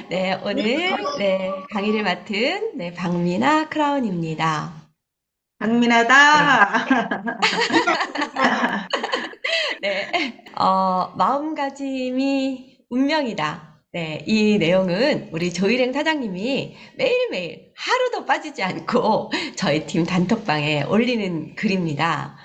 네, 오늘 강의를 맡은 박미나 크라운입니다. 네, 박민아다. 마음가짐이 운명이다. 네, 이 내용은 우리 조일행 사장님이 매일매일 하루도 빠지지 않고 저희 팀 단톡방에 올리는 글입니다.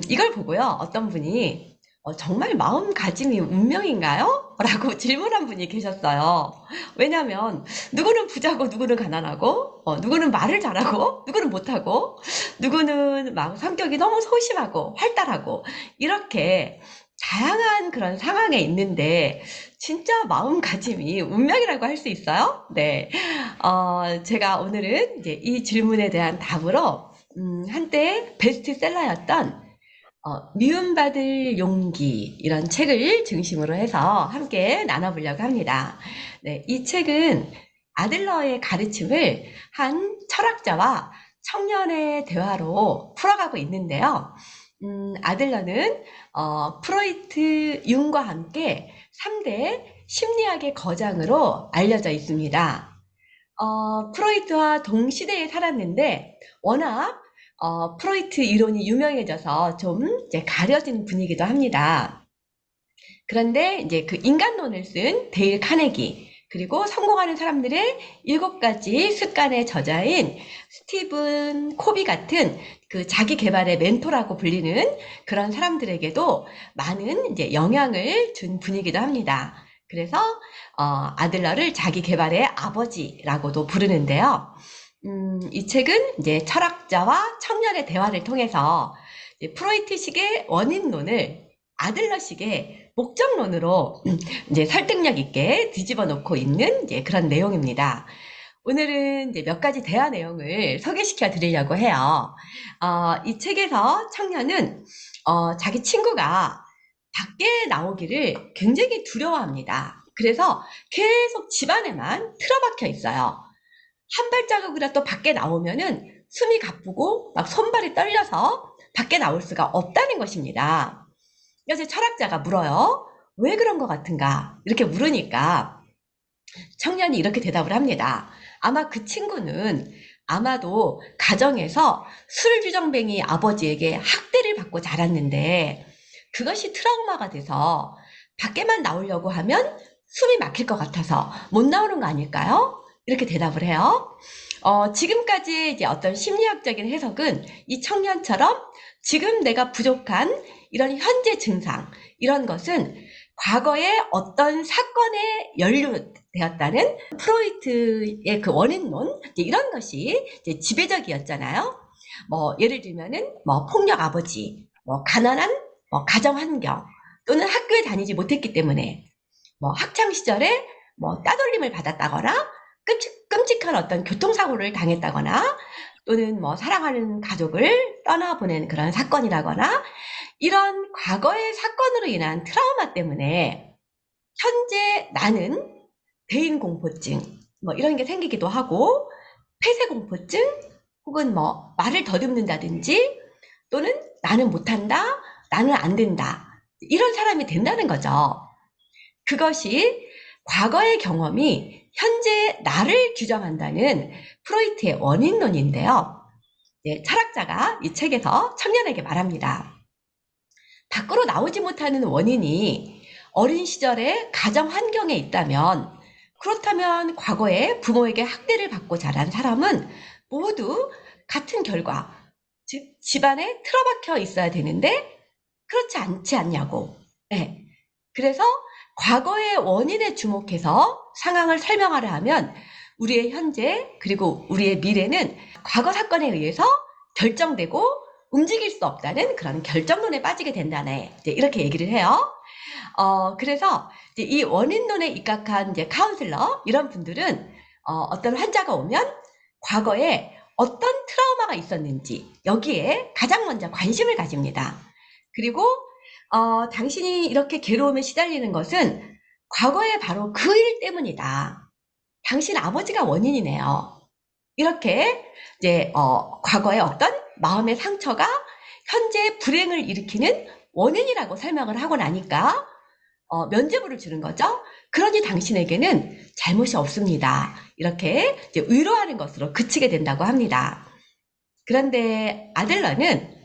이걸 보고요, 어떤 분이 정말 마음가짐이 운명인가요? 라고 질문한 분이 계셨어요. 왜냐면 누구는 부자고 누구는 가난하고 누구는 말을 잘하고 누구는 못하고 누구는 막 성격이 너무 소심하고 활달하고 이렇게 다양한 그런 상황에 있는데 진짜 마음가짐이 운명이라고 할 수 있어요? 네. 제가 오늘은 이제 이 질문에 대한 답으로 한때 베스트셀러였던 미움받을 용기 이런 책을 중심으로 해서 함께 나눠보려고 합니다. 네, 이 책은 아들러의 가르침을 한 철학자와 청년의 대화로 풀어가고 있는데요. 아들러는 프로이트, 융과 함께 3대 심리학의 거장으로 알려져 있습니다. 프로이트와 동시대에 살았는데 워낙 프로이트 이론이 유명해져서 좀 이제 가려진 분위기도 합니다. 그런데 이제 그 인간론을 쓴 데일 카네기, 그리고 성공하는 사람들의 7가지 습관의 저자인 스티븐 코비 같은 그 자기 개발의 멘토라고 불리는 그런 사람들에게도 많은 이제 영향을 준 분이기도 합니다. 그래서 아들러를 자기 개발의 아버지라고도 부르는데요. 이 책은 이제 철학자와 청년의 대화를 통해서 이제 프로이트식의 원인론을 아들러식의 목적론으로 이제 설득력 있게 뒤집어 놓고 있는 이제 그런 내용입니다. 오늘은 이제 몇 가지 대화 내용을 소개시켜 드리려고 해요. 이 책에서 청년은 자기 친구가 밖에 나오기를 굉장히 두려워합니다. 그래서 계속 집 안에만 틀어박혀 있어요. 한 발자국이라도 밖에 나오면은 숨이 가쁘고 막 손발이 떨려서 밖에 나올 수가 없다는 것입니다. 그래서 철학자가 물어요. 왜 그런 것 같은가? 이렇게 물으니까 청년이 이렇게 대답을 합니다. 아마 그 친구는 아마도 가정에서 술주정뱅이 아버지에게 학대를 받고 자랐는데 그것이 트라우마가 돼서 밖에만 나오려고 하면 숨이 막힐 것 같아서 못 나오는 거 아닐까요? 이렇게 대답을 해요. 지금까지 이제 어떤 심리학적인 해석은 이 청년처럼 지금 내가 부족한 이런 현재 증상, 이런 것은 과거에 어떤 사건에 연루되었다는 프로이트의 그 원인론, 이런 것이 이제 지배적이었잖아요. 뭐, 예를 들면은, 뭐, 폭력 아버지, 뭐, 가난한, 뭐, 가정 환경, 또는 학교에 다니지 못했기 때문에, 뭐, 학창 시절에 뭐, 따돌림을 받았다거나, 끔찍한 어떤 교통사고를 당했다거나, 또는 뭐, 사랑하는 가족을 떠나보낸 그런 사건이라거나, 이런 과거의 사건으로 인한 트라우마 때문에 현재 나는 대인공포증, 뭐 이런 게 생기기도 하고, 폐쇄공포증, 혹은 뭐 말을 더듬는다든지, 또는 나는 못한다, 나는 안 된다. 이런 사람이 된다는 거죠. 그것이 과거의 경험이 현재 나를 규정한다는 프로이트의 원인론인데요. 네, 철학자가 이 책에서 청년에게 말합니다. 밖으로 나오지 못하는 원인이 어린 시절의 가정 환경에 있다면, 그렇다면 과거에 부모에게 학대를 받고 자란 사람은 모두 같은 결과, 즉 집안에 틀어박혀 있어야 되는데 그렇지 않지 않냐고. 네. 그래서 과거의 원인에 주목해서 상황을 설명하려 하면 우리의 현재 그리고 우리의 미래는 과거 사건에 의해서 결정되고 움직일 수 없다는 그런 결정론에 빠지게 된다네. 이제 이렇게 얘기를 해요. 그래서 이제 이 원인론에 입각한 이제 카운슬러 이런 분들은 어떤 환자가 오면 과거에 어떤 트라우마가 있었는지 여기에 가장 먼저 관심을 가집니다. 그리고 당신이 이렇게 괴로움에 시달리는 것은 과거에 바로 그 일 때문이다. 당신 아버지가 원인이네요. 이렇게 이제 과거의 어떤 마음의 상처가 현재 불행을 일으키는 원인이라고 설명을 하고 나니까 면죄부를 주는 거죠. 그러니 당신에게는 잘못이 없습니다. 이렇게 이제 위로하는 것으로 그치게 된다고 합니다. 그런데 아들러는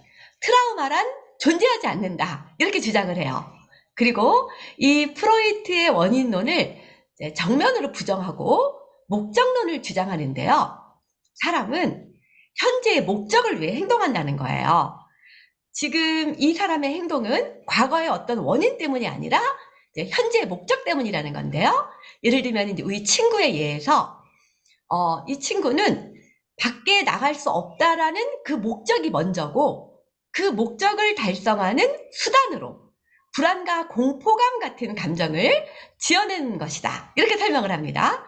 트라우마란 존재하지 않는다. 이렇게 주장을 해요. 그리고 이 프로이트의 원인론을 정면으로 부정하고 목적론을 주장하는데요. 사람은 현재의 목적을 위해 행동한다는 거예요. 지금 이 사람의 행동은 과거의 어떤 원인 때문이 아니라 현재의 목적 때문이라는 건데요. 예를 들면 이제 우리 친구의 예에서 이 친구는 밖에 나갈 수 없다라는 그 목적이 먼저고 그 목적을 달성하는 수단으로 불안과 공포감 같은 감정을 지어내는 것이다. 이렇게 설명을 합니다.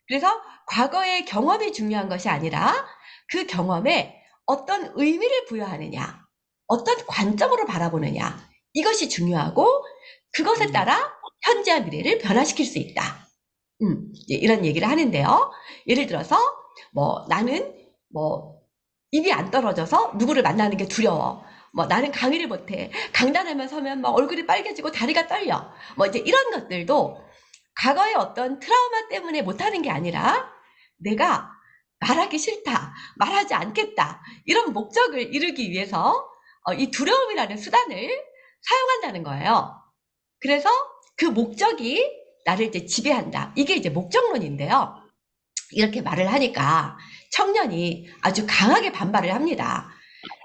그래서 과거의 경험이 중요한 것이 아니라 그 경험에 어떤 의미를 부여하느냐, 어떤 관점으로 바라보느냐, 이것이 중요하고 그것에 따라 현재와 미래를 변화시킬 수 있다. 이런 얘기를 하는데요. 예를 들어서 나는 입이 안 떨어져서 누구를 만나는 게 두려워. 나는 강의를 못해. 강단에만 서면 얼굴이 빨개지고 다리가 떨려. 이제 이런 것들도 과거의 어떤 트라우마 때문에 못하는 게 아니라 내가 말하기 싫다, 말하지 않겠다, 이런 목적을 이루기 위해서 이 두려움이라는 수단을 사용한다는 거예요. 그래서 그 목적이 나를 이제 지배한다. 이게 이제 목적론인데요. 이렇게 말을 하니까 청년이 아주 강하게 반발을 합니다.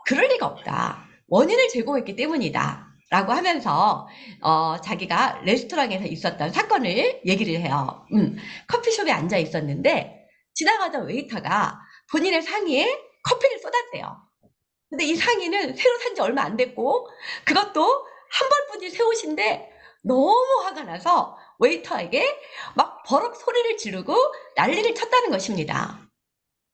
그럴 리가 없다. 원인을 제공했기 때문이다. 라고 하면서 자기가 레스토랑에서 있었던 사건을 얘기를 해요. 커피숍에 앉아 있었는데 지나가던 웨이터가 본인의 상의에 커피를 쏟았대요. 근데 이 상의는 새로 산 지 얼마 안 됐고 그것도 한 벌뿐인 새 옷인데 너무 화가 나서 웨이터에게 막 버럭 소리를 지르고 난리를 쳤다는 것입니다.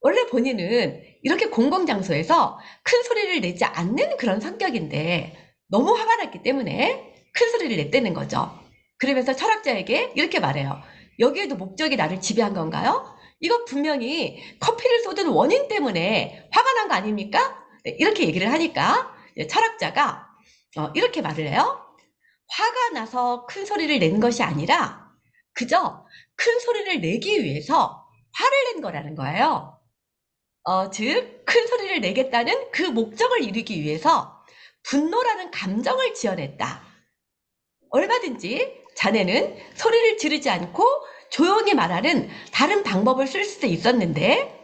원래 본인은 이렇게 공공장소에서 큰 소리를 내지 않는 그런 성격인데 너무 화가 났기 때문에 큰 소리를 냈다는 거죠. 그러면서 철학자에게 이렇게 말해요. 여기에도 목적이 나를 지배한 건가요? 이거 분명히 커피를 쏟은 원인 때문에 화가 난 거 아닙니까? 네, 이렇게 얘기를 하니까 철학자가 이렇게 말을 해요. 화가 나서 큰 소리를 낸 것이 아니라 그저 큰 소리를 내기 위해서 화를 낸 거라는 거예요. 즉, 큰 소리를 내겠다는 그 목적을 이루기 위해서 분노라는 감정을 지어냈다. 얼마든지 자네는 소리를 지르지 않고 조용히 말하는 다른 방법을 쓸 수도 있었는데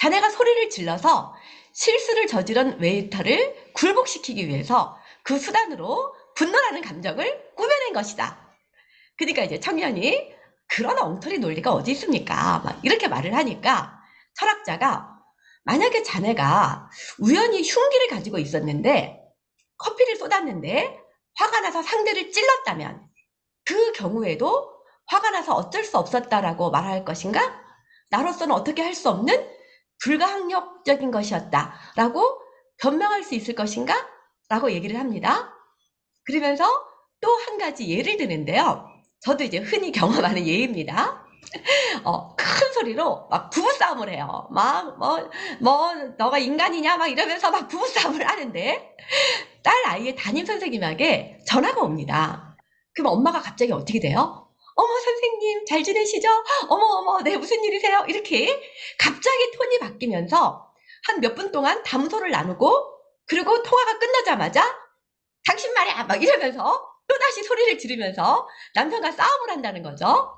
자네가 소리를 질러서 실수를 저지른 웨이터를 굴복시키기 위해서 그 수단으로 분노라는 감정을 꾸며낸 것이다. 그러니까 이제 청년이 그런 엉터리 논리가 어디 있습니까? 막 이렇게 말을 하니까 철학자가 만약에 자네가 우연히 흉기를 가지고 있었는데 커피를 쏟았는데 화가 나서 상대를 찔렀다면 그 경우에도 화가 나서 어쩔 수 없었다라고 말할 것인가? 나로서는 어떻게 할 수 없는 불가항력적인 것이었다라고 변명할 수 있을 것인가? 라고 얘기를 합니다. 그러면서 또 한 가지 예를 드는데요. 저도 이제 흔히 경험하는 예입니다. 큰 소리로 막 부부싸움을 해요. 너가 인간이냐? 막 이러면서 막 부부싸움을 하는데, 딸 아이의 담임 선생님에게 전화가 옵니다. 그럼 엄마가 갑자기 어떻게 돼요? 어머, 선생님, 잘 지내시죠? 어머, 네, 무슨 일이세요? 이렇게 갑자기 톤이 바뀌면서 한 몇 분 동안 담소를 나누고, 그리고 통화가 끝나자마자 당신 말이야! 막 이러면서 또다시 소리를 지르면서 남편과 싸움을 한다는 거죠.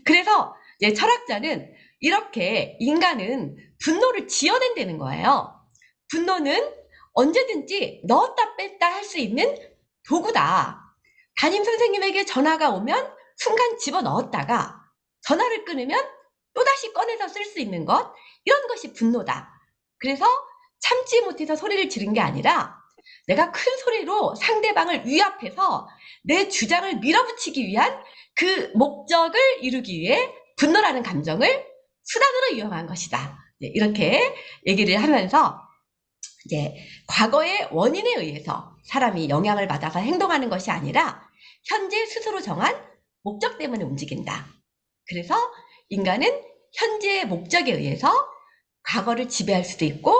그래서 철학자는 이렇게 인간은 분노를 지어낸다는 거예요. 분노는 언제든지 넣었다 뺐다 할 수 있는 도구다. 담임 선생님에게 전화가 오면 순간 집어넣었다가 전화를 끊으면 또다시 꺼내서 쓸 수 있는 것, 이런 것이 분노다. 그래서 참지 못해서 소리를 지른 게 아니라 내가 큰 소리로 상대방을 위압해서 내 주장을 밀어붙이기 위한 그 목적을 이루기 위해 분노라는 감정을 수단으로 이용한 것이다. 이렇게 얘기를 하면서 이제 과거의 원인에 의해서 사람이 영향을 받아서 행동하는 것이 아니라 현재 스스로 정한 목적 때문에 움직인다. 그래서 인간은 현재의 목적에 의해서 과거를 지배할 수도 있고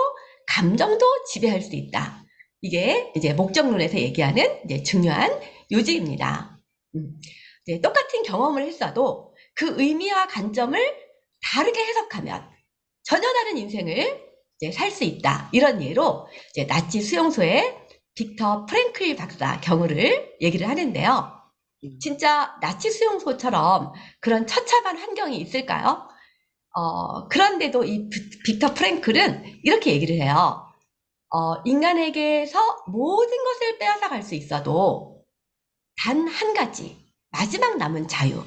감정도 지배할 수 있다. 이게 이제 목적론에서 얘기하는 이제 중요한 요지입니다. 네, 똑같은 경험을 했어도 그 의미와 관점을 다르게 해석하면 전혀 다른 인생을 살 수 있다. 이런 예로 이제 나치 수용소의 빅터 프랭클 박사 경우를 얘기를 하는데요. 진짜 나치 수용소처럼 그런 처참한 환경이 있을까요? 그런데도 이 빅터 프랭클은 이렇게 얘기를 해요. 인간에게서 모든 것을 빼앗아 갈 수 있어도 단 한 가지, 마지막 남은 자유.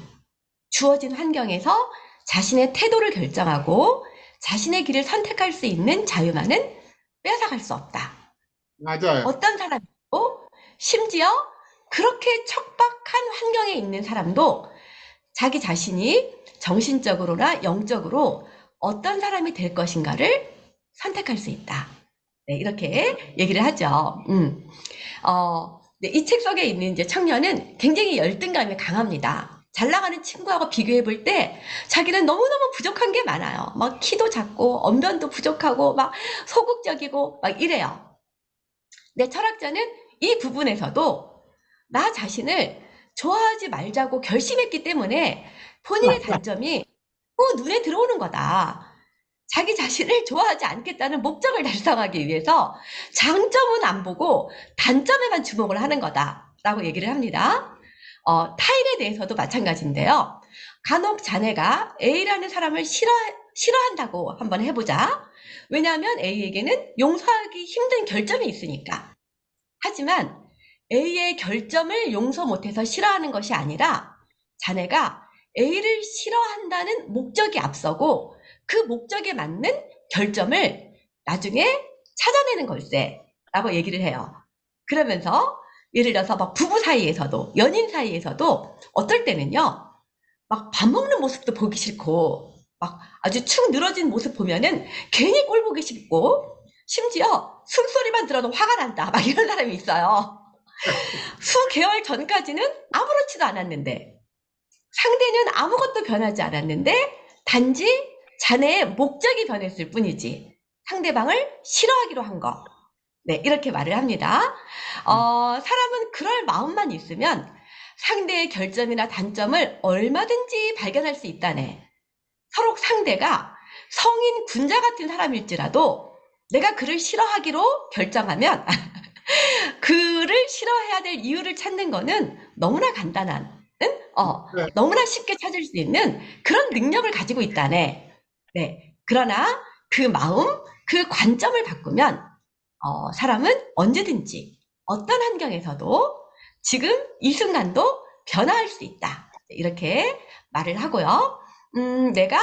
주어진 환경에서 자신의 태도를 결정하고 자신의 길을 선택할 수 있는 자유만은 빼앗아 갈 수 없다. 맞아요. 어떤 사람이고, 심지어 그렇게 척박한 환경에 있는 사람도 자기 자신이 정신적으로나 영적으로 어떤 사람이 될 것인가를 선택할 수 있다. 네, 이렇게 얘기를 하죠. 네, 이 책 속에 있는 이제 청년은 굉장히 열등감이 강합니다. 잘 나가는 친구하고 비교해 볼 때 자기는 너무너무 부족한 게 많아요. 막 키도 작고 언변도 부족하고 막 소극적이고 막 이래요. 근데 철학자는 이 부분에서도 나 자신을 좋아하지 말자고 결심했기 때문에 본인의 단점이 눈에 들어오는 거다. 자기 자신을 좋아하지 않겠다는 목적을 달성하기 위해서 장점은 안 보고 단점에만 주목을 하는 거다라고 얘기를 합니다. 타인에 대해서도 마찬가지인데요. 간혹 자네가 A라는 사람을 싫어한다고 한번 해보자. 왜냐하면 A에게는 용서하기 힘든 결점이 있으니까. 하지만 A의 결점을 용서 못해서 싫어하는 것이 아니라 자네가 A를 싫어한다는 목적이 앞서고 그 목적에 맞는 결점을 나중에 찾아내는 걸세 라고 얘기를 해요. 그러면서 예를 들어서 막 부부 사이에서도 연인 사이에서도 어떨 때는요. 막 밥 먹는 모습도 보기 싫고 막 아주 축 늘어진 모습 보면은 괜히 꼴 보기 싫고 심지어 숨소리만 들어도 화가 난다 막 이런 사람이 있어요. 수개월 전까지는 아무렇지도 않았는데 상대는 아무것도 변하지 않았는데 단지 자네의 목적이 변했을 뿐이지 상대방을 싫어하기로 한 거. 네, 이렇게 말을 합니다. 사람은 그럴 마음만 있으면 상대의 결점이나 단점을 얼마든지 발견할 수 있다네. 서로 상대가 성인 군자 같은 사람일지라도 내가 그를 싫어하기로 결정하면 그를 싫어해야 될 이유를 찾는 거는 너무나 간단한, 네. 너무나 쉽게 찾을 수 있는 그런 능력을 가지고 있다네. 네. 그러나 그 마음, 그 관점을 바꾸면, 사람은 언제든지 어떤 환경에서도 지금 이 순간도 변화할 수 있다. 이렇게 말을 하고요. 내가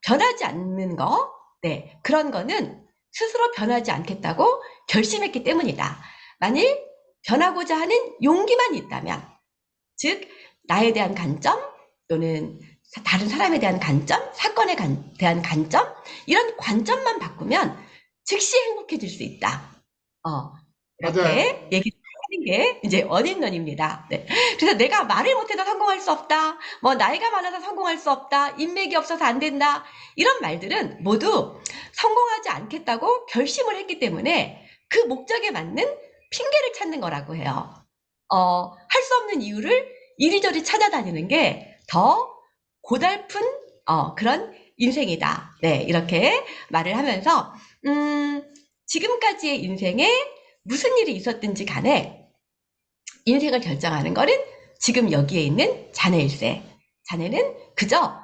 변하지 않는 거, 네. 그런 거는 스스로 변하지 않겠다고 결심했기 때문이다. 만일 변하고자 하는 용기만 있다면, 즉, 나에 대한 관점 또는 다른 사람에 대한 관점, 사건에 대한 관점, 이런 관점만 바꾸면 즉시 행복해질 수 있다. 맞아요. 이렇게 얘기를 하는 게 이제 원인론입니다. 네. 그래서 내가 말을 못해서 성공할 수 없다. 뭐 나이가 많아서 성공할 수 없다. 인맥이 없어서 안 된다. 이런 말들은 모두 성공하지 않겠다고 결심을 했기 때문에 그 목적에 맞는 핑계를 찾는 거라고 해요. 할 수 없는 이유를 이리저리 찾아다니는 게 더 고달픈 그런 인생이다. 네, 이렇게 말을 하면서 지금까지의 인생에 무슨 일이 있었든지 간에 인생을 결정하는 거는 지금 여기에 있는 자네일세. 자네는 그저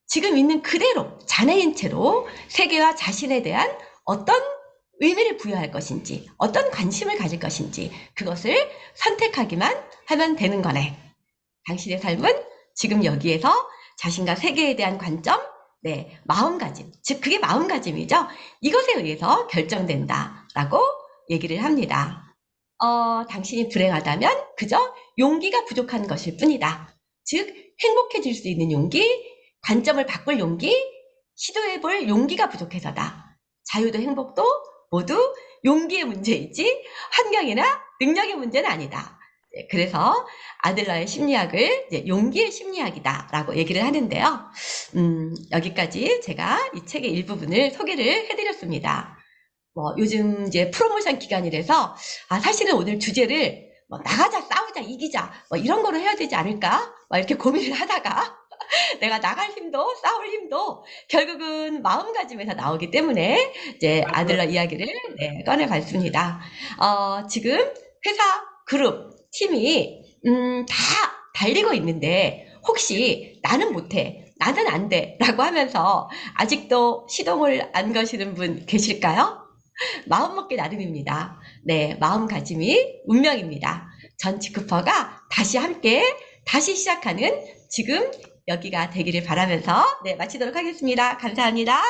지금 있는 그대로 자네인 채로 세계와 자신에 대한 어떤 의미를 부여할 것인지, 어떤 관심을 가질 것인지 그것을 선택하기만 하면 되는 거네. 당신의 삶은 지금 여기에서 자신과 세계에 대한 관점, 네, 마음가짐, 즉 그게 마음가짐이죠. 이것에 의해서 결정된다라고 얘기를 합니다. 당신이 불행하다면 그저 용기가 부족한 것일 뿐이다. 즉 행복해질 수 있는 용기, 관점을 바꿀 용기, 시도해볼 용기가 부족해서다. 자유도 행복도 모두 용기의 문제이지 환경이나 능력의 문제는 아니다. 그래서 아들러의 심리학을 이제 용기의 심리학이다라고 얘기를 하는데요. 여기까지 제가 이 책의 일부분을 소개를 해드렸습니다. 요즘 이제 프로모션 기간이라서 사실은 오늘 주제를 뭐 나가자, 싸우자, 이기자, 뭐 이런 거로 해야 되지 않을까? 막 이렇게 고민을 하다가 내가 나갈 힘도 싸울 힘도 결국은 마음가짐에서 나오기 때문에 이제 아들러 이야기를 네, 꺼내봤습니다. 지금 회사 그룹 팀이 다 달리고 있는데 혹시 나는 못해, 나는 안 돼 라고 하면서 아직도 시동을 안 거시는 분 계실까요? 마음먹기 나름입니다. 네, 마음가짐이 운명입니다. 전 지쿠퍼가 다시 함께 다시 시작하는 지금 여기가 되기를 바라면서 네, 마치도록 하겠습니다. 감사합니다.